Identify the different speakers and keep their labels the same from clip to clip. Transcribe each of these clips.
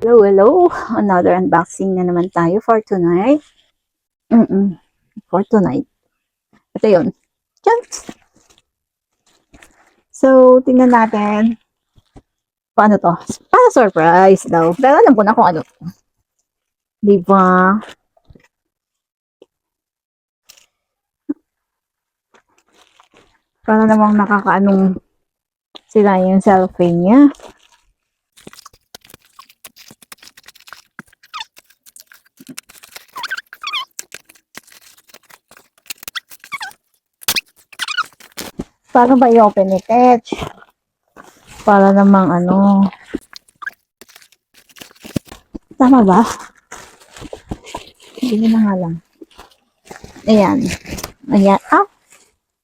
Speaker 1: Hello, hello. Another unboxing na naman tayo for tonight. For tonight. Ito yun. Chunks! So, tingnan natin. Paano to? Para surprise daw. Pero alam ko na kung ano. Diba? Para namang nakakaanong sila yung cellphone niya. Paano ba i-open ni Tetch? Para namang ano. Tama ba? Hindi na nga lang. Ayan. Ayan. Ah!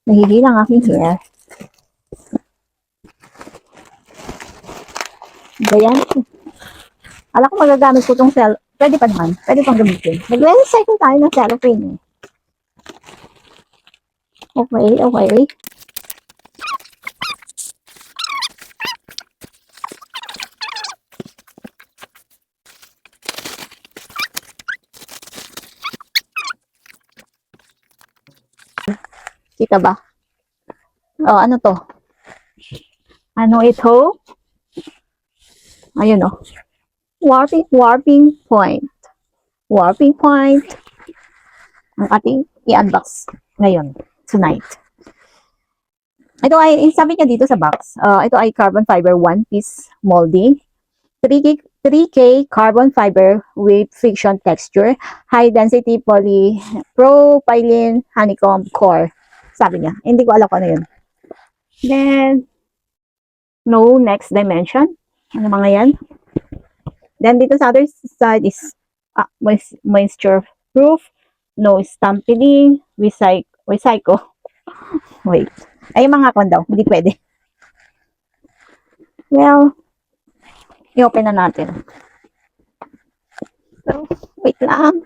Speaker 1: Nahihilang aking hair. Ayan. Alam ko magagamit ko tong cell. Pwede pa naman. Pwede pang gamitin. Nag-recycle tayo ng cellophane eh. Okay, okay. Kita ba? Oh, ano to? Ano ito? Ayun oh. Warping point. Warping point. Ang ating i-unbox ngayon, tonight. Ito ay, sabi niya dito sa box, ito ay carbon fiber one-piece molding. 3K carbon fiber with friction texture, high density propylene honeycomb core. Sabi niya. Hindi ko alam kung ano yun. Then, no next dimension. Ano mga yan? Then, dito sa other side is moisture proof, no stampeding, recycle. Wait. Ay, mga kon daw. Hindi pwede. Well, i-open na natin. So, wait lang.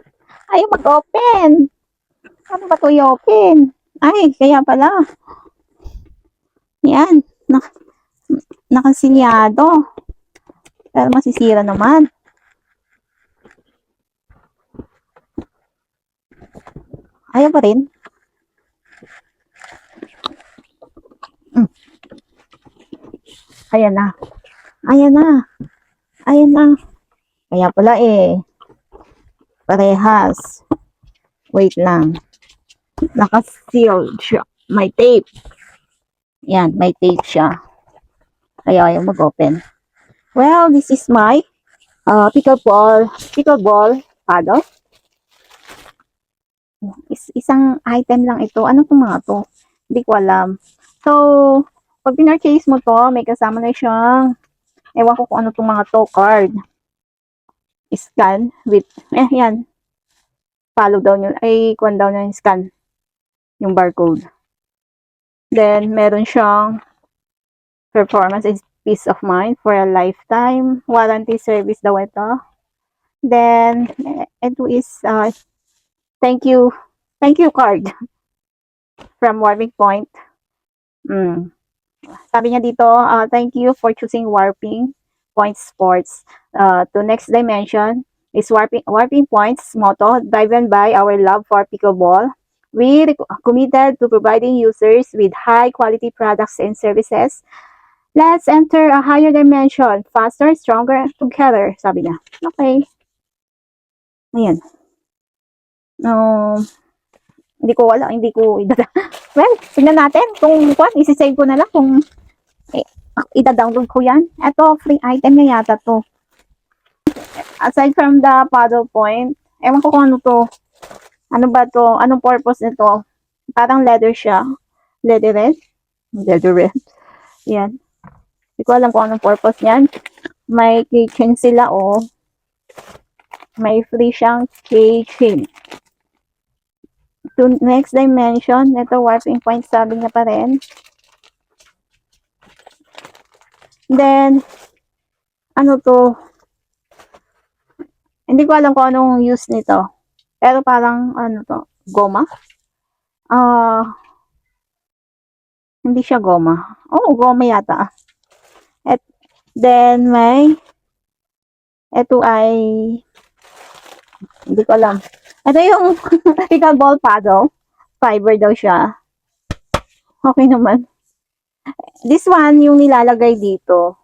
Speaker 1: Ayaw mag-open. Ano ba ito i-open? Ay, kaya pala. Yan. Nakasilyado. Pero masisira naman. Ayaw pa rin. Ayan na. Ayan na. Ayan na. Kaya pala eh. Parehas. Wait lang. Naka-sealed siya. May tape. Yan, may tape siya. Kaya ayaw mag-open. Well, this is my pickleball paddle. Isang item lang ito. Ano itong mga to? Hindi ko alam. So, pag pinurchase mo to, may kasama na siyang, ewan ko kung ano itong mga to, card. Scan with, yan. Follow down yun. Ay, kuhan down na yung scan. Yung barcode. Then, meron siyang performance is peace of mind for a lifetime. Warranty service daw ito. Then, ito is, thank you card from Warping Point. Sabi niya dito, thank you for choosing Warping Point Sports. To next dimension is Warping Point's motto, driven by our love for pickleball. We committed to providing users with high quality products and services. Let's enter a higher dimension, faster, stronger together, sabi niya. Okay. Ayan. Hindi ko wala, hindi ko well, tingnan natin kung isi-save ko na lang kung ida-download ko yan. Ito, free item na yata to. Aside from the paddle point, ewan ko kung ano to. Ano ba to? Anong purpose nito? Parang leather siya. Leatherette. Yan. Hindi ko alam kung anong purpose niyan. May keychain sila, oh. May free siyang keychain. To next dimension, ito warping point, sabi niya pa rin. Then, ano to? Hindi ko alam kung anong use nito. Pero parang, ano to? Goma? Hindi siya goma. Oh, goma yata. At then, may Ito ay, hindi ko alam. Ito yung pickleball paddle. Fiber daw siya. Okay naman. This one, yung nilalagay dito,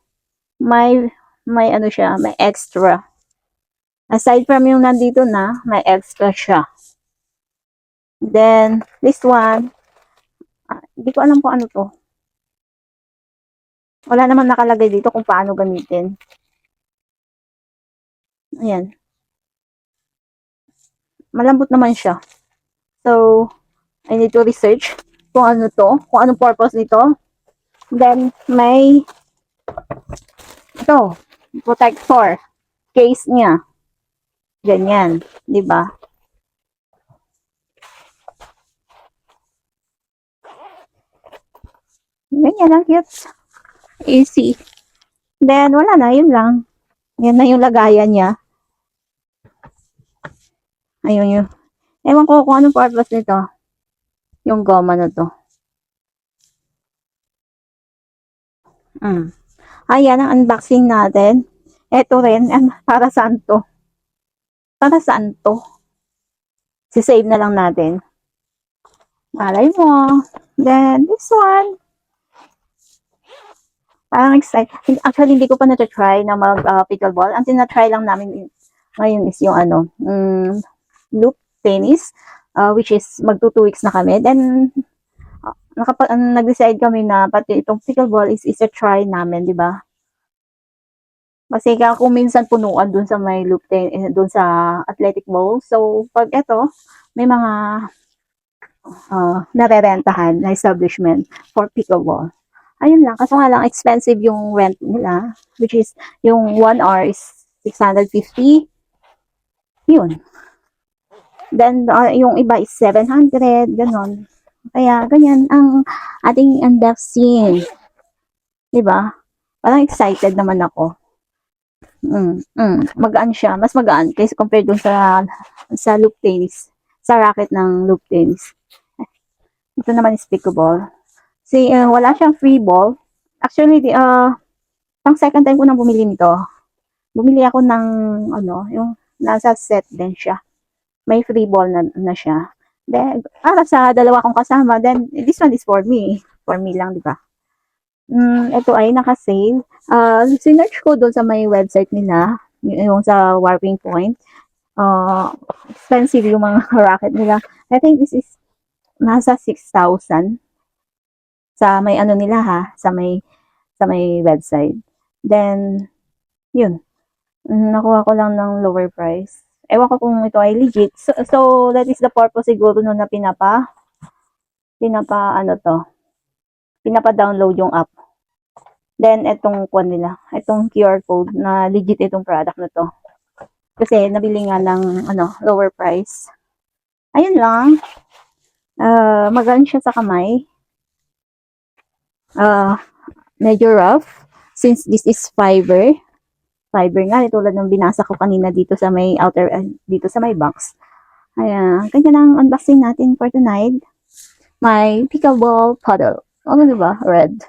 Speaker 1: may ano siya, may extra. Aside from yung nandito na, may extra siya. Then, this one, hindi ko alam kung ano to. Wala naman nakalagay dito kung paano gamitin. Ayan. Malambot naman siya. So, I need to research kung ano to, kung anong purpose nito. Then, may ito, protector. Case niya. Ganyan. Diba? Ganyan lang, cute. Easy. Then, wala na, yun lang. Yan na yung lagayan niya. Ayun yun. Ewan ko kung anong purpose nito. Yung goma na to. Ayan ang unboxing natin. Ito rin, para saan to? Para saan to? Si-save na lang natin. Malay mo. Then, this one. Parang excited. Actually, hindi ko pa na-try na mag-pickleball. Ang tina-try lang namin ngayon is yung loop tennis, which is magto 2 weeks na kami. Then, nag-decide kami na pati itong pickleball is a try namin, di ba? Kasi kung minsan punuan dun sa may loop tennis, dun sa athletic bowl. So, pag ito, may mga narerentahan na establishment for pickleball. Ayun lang, kaso nga lang expensive yung rent nila, which is yung 1 hour is 650. Yun. Then yung iba is 700, ganon. Kaya ganyan ang ating unboxing. 'Di ba? Parang excited naman ako. Magaan siya, mas magaan kaysa compared dun sa loop tennis, sa racket ng loop tennis. Ito naman is pickleball. See, wala siyang free ball. Actually, pang second time ko nang bumili nito. Bumili ako ng, yung nasa set din siya. May free ball na siya. Then, para sa dalawa kong kasama, then, this one is for me. For me lang, di ba? Ito ay naka-sale. Sinearch ko doon sa may website nila, yung sa Warping Point. Expensive yung mga racket nila. I think this is nasa 6,000. Sa may ano nila ha, sa may website. Then, yun. Nakuha ko lang ng lower price. Ewan ko kung ito ay legit. So that is the purpose siguro no na pinapa-download yung app. Then, itong kuwan nila, itong QR code na legit itong product na to. Kasi, nabili nga ng, lower price. Ayun lang. Magaan siya sa kamay. Medyo rough. Since this is fiber nga, tulad ng binasa ko kanina dito sa may outer, dito sa may box. Ayan, kanya lang unboxing natin for tonight. My pickleball paddle. Ano diba? Red.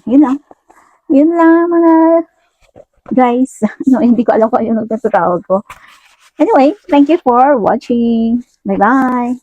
Speaker 1: Yun lang mga guys. No, hindi ko alam kung ano nagtatawag ko. Anyway, thank you for watching. Bye-bye.